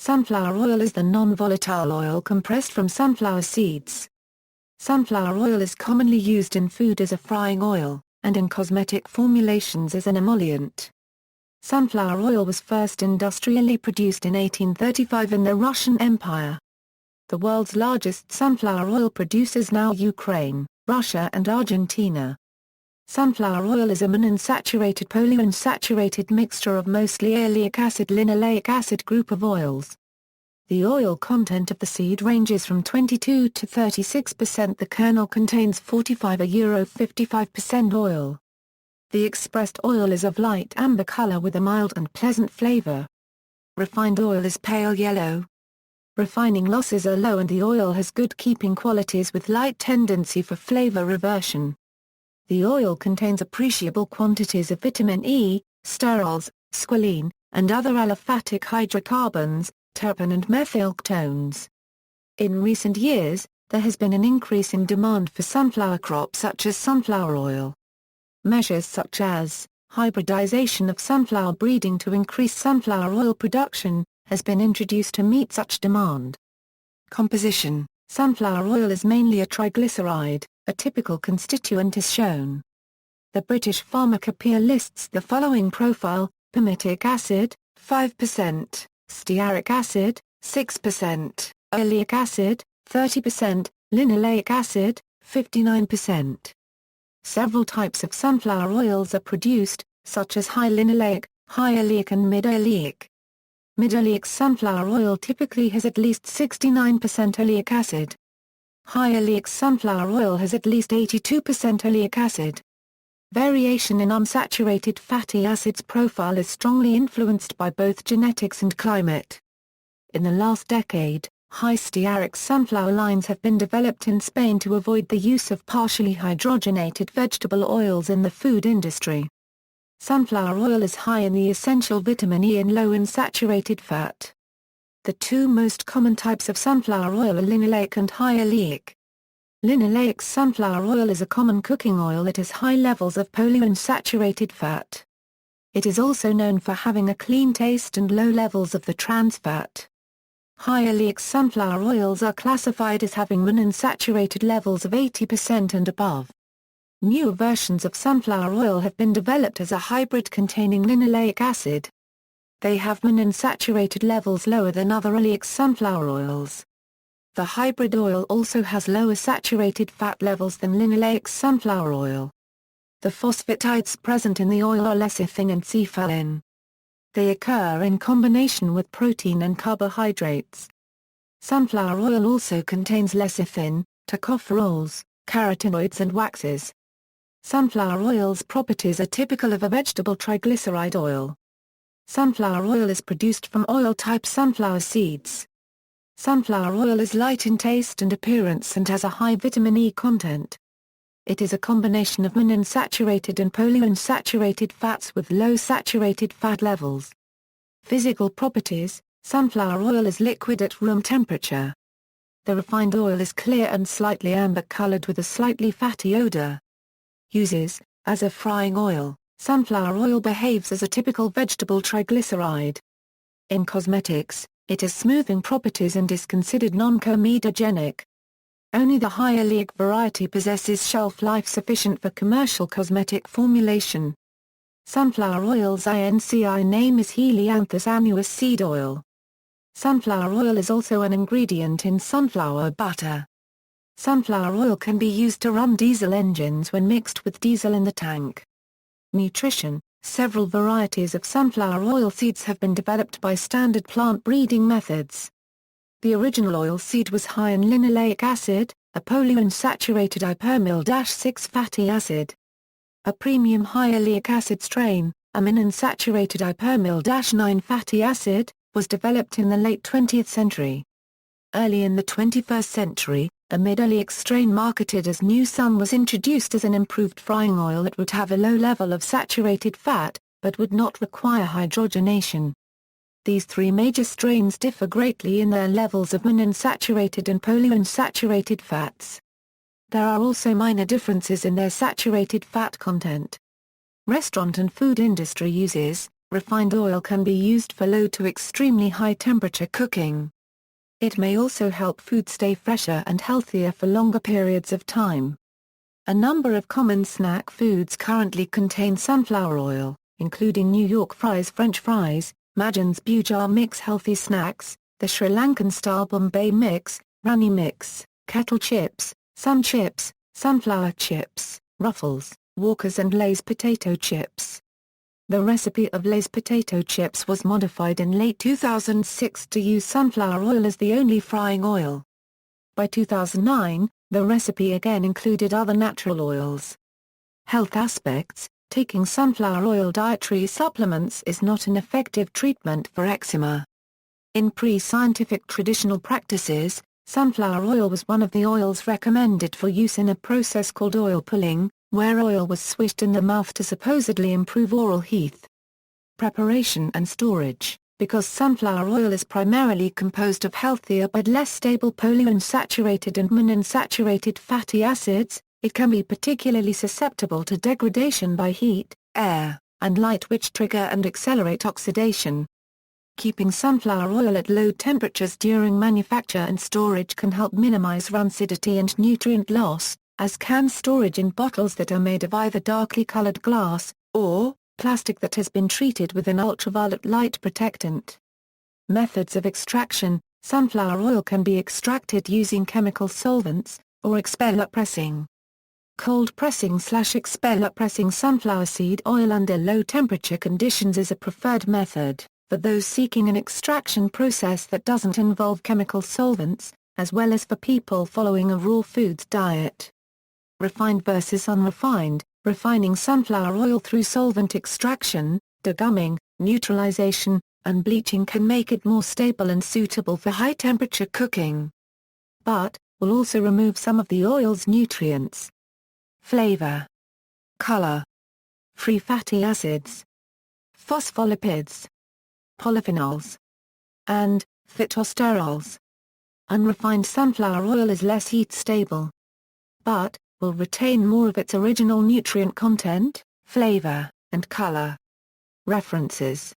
Sunflower oil is the non-volatile oil compressed from sunflower seeds. Sunflower oil is commonly used in food as a frying oil, and in cosmetic formulations as an emollient. Sunflower oil was first industrially produced in 1835 in the Russian Empire. The world's largest sunflower oil producers now Ukraine, Russia and Argentina. Sunflower oil is a monounsaturated polyunsaturated mixture of mostly oleic acid linoleic acid group of oils. The oil content of the seed ranges from 22 to 36%. The kernel contains 45–55% oil. The expressed oil is of light amber color with a mild and pleasant flavor. Refined oil is pale yellow. Refining losses are low and the oil has good keeping qualities with light tendency for flavor reversion. The oil contains appreciable quantities of vitamin E, sterols, squalene, and other aliphatic hydrocarbons, terpene and methyl ketones. In recent years, there has been an increase in demand for sunflower crops such as sunflower oil. Measures such as hybridization of sunflower breeding to increase sunflower oil production has been introduced to meet such demand. Composition: sunflower oil is mainly a triglyceride. A typical constituent is shown. The British Pharmacopoeia lists the following profile: palmitic acid, 5%, stearic acid, 6%, oleic acid, 30%, linoleic acid, 59%. Several types of sunflower oils are produced, such as high linoleic, high oleic and mid-oleic. Mid-oleic sunflower oil typically has at least 69% oleic acid. High oleic sunflower oil has at least 82% oleic acid. Variation in unsaturated fatty acids profile is strongly influenced by both genetics and climate. In the last decade, high stearic sunflower lines have been developed in Spain to avoid the use of partially hydrogenated vegetable oils in the food industry. Sunflower oil is high in the essential vitamin E and low in saturated fat. The two most common types of sunflower oil are linoleic and high oleic. Linoleic sunflower oil is a common cooking oil that has high levels of polyunsaturated fat. It is also known for having a clean taste and low levels of the trans fat. High oleic sunflower oils are classified as having monounsaturated levels of 80% and above. Newer versions of sunflower oil have been developed as a hybrid containing linoleic acid. They have monounsaturated levels lower than other oleic sunflower oils. The hybrid oil also has lower saturated fat levels than linoleic sunflower oil. The phosphatides present in the oil are lecithin and cephalin. They occur in combination with protein and carbohydrates. Sunflower oil also contains lecithin, tocopherols, carotenoids and waxes. Sunflower oil's properties are typical of a vegetable triglyceride oil. Sunflower oil is produced from oil-type sunflower seeds. Sunflower oil is light in taste and appearance and has a high vitamin E content. It is a combination of monounsaturated and polyunsaturated fats with low saturated fat levels. Physical properties: sunflower oil is liquid at room temperature. The refined oil is clear and slightly amber-colored with a slightly fatty odor. Uses: as a frying oil, sunflower oil behaves as a typical vegetable triglyceride. In cosmetics, it has smoothing properties and is considered non-comedogenic. Only the high oleic variety possesses shelf life sufficient for commercial cosmetic formulation. Sunflower oil's INCI name is Helianthus annuus seed oil. Sunflower oil is also an ingredient in sunflower butter. Sunflower oil can be used to run diesel engines when mixed with diesel in the tank. Nutrition: several varieties of sunflower oil seeds have been developed by standard plant breeding methods. The original oil seed was high in linoleic acid, a polyunsaturated ipermyl-6 fatty acid. A premium high oleic acid strain, a monounsaturated ipermyl-9 fatty acid, was developed in the late 20th century. Early in the 21st century, a mid-oleic strain marketed as New Sun was introduced as an improved frying oil that would have a low level of saturated fat, but would not require hydrogenation. These three major strains differ greatly in their levels of monounsaturated and polyunsaturated fats. There are also minor differences in their saturated fat content. Restaurant and food industry uses: Refined oil can be used for low to extremely high temperature cooking. It may also help food stay fresher and healthier for longer periods of time. A number of common snack foods currently contain sunflower oil, including New York fries, French fries, Majan's Bujar mix, healthy snacks, the Sri Lankan-style Bombay mix, Rani mix, kettle chips, sun chips, sunflower chips, Ruffles, Walkers and Lay's potato chips. The recipe of Lay's potato chips was modified in late 2006 to use sunflower oil as the only frying oil. By 2009, the recipe again included other natural oils. Health aspects: taking sunflower oil dietary supplements is not an effective treatment for eczema. In pre-scientific traditional practices, sunflower oil was one of the oils recommended for use in a process called oil pulling, where oil was swished in the mouth to supposedly improve oral health. Preparation and storage: because sunflower oil is primarily composed of healthier but less stable polyunsaturated and monounsaturated fatty acids, it can be particularly susceptible to degradation by heat, air, and light, which trigger and accelerate oxidation. Keeping sunflower oil at low temperatures during manufacture and storage can help minimize rancidity and nutrient loss, as can storage in bottles that are made of either darkly colored glass, or plastic that has been treated with an ultraviolet light protectant. Methods of extraction: sunflower oil can be extracted using chemical solvents, or expeller pressing. Cold pressing/expeller pressing sunflower seed oil under low temperature conditions is a preferred method, for those seeking an extraction process that doesn't involve chemical solvents, as well as for people following a raw foods diet. Refined versus unrefined: refining sunflower oil through solvent extraction, degumming, neutralization, and bleaching can make it more stable and suitable for high-temperature cooking. But, will also remove some of the oil's nutrients. Flavor, color, free fatty acids, phospholipids, polyphenols, and phytosterols. Unrefined sunflower oil is less heat-stable, but will retain more of its original nutrient content, flavor, and color. References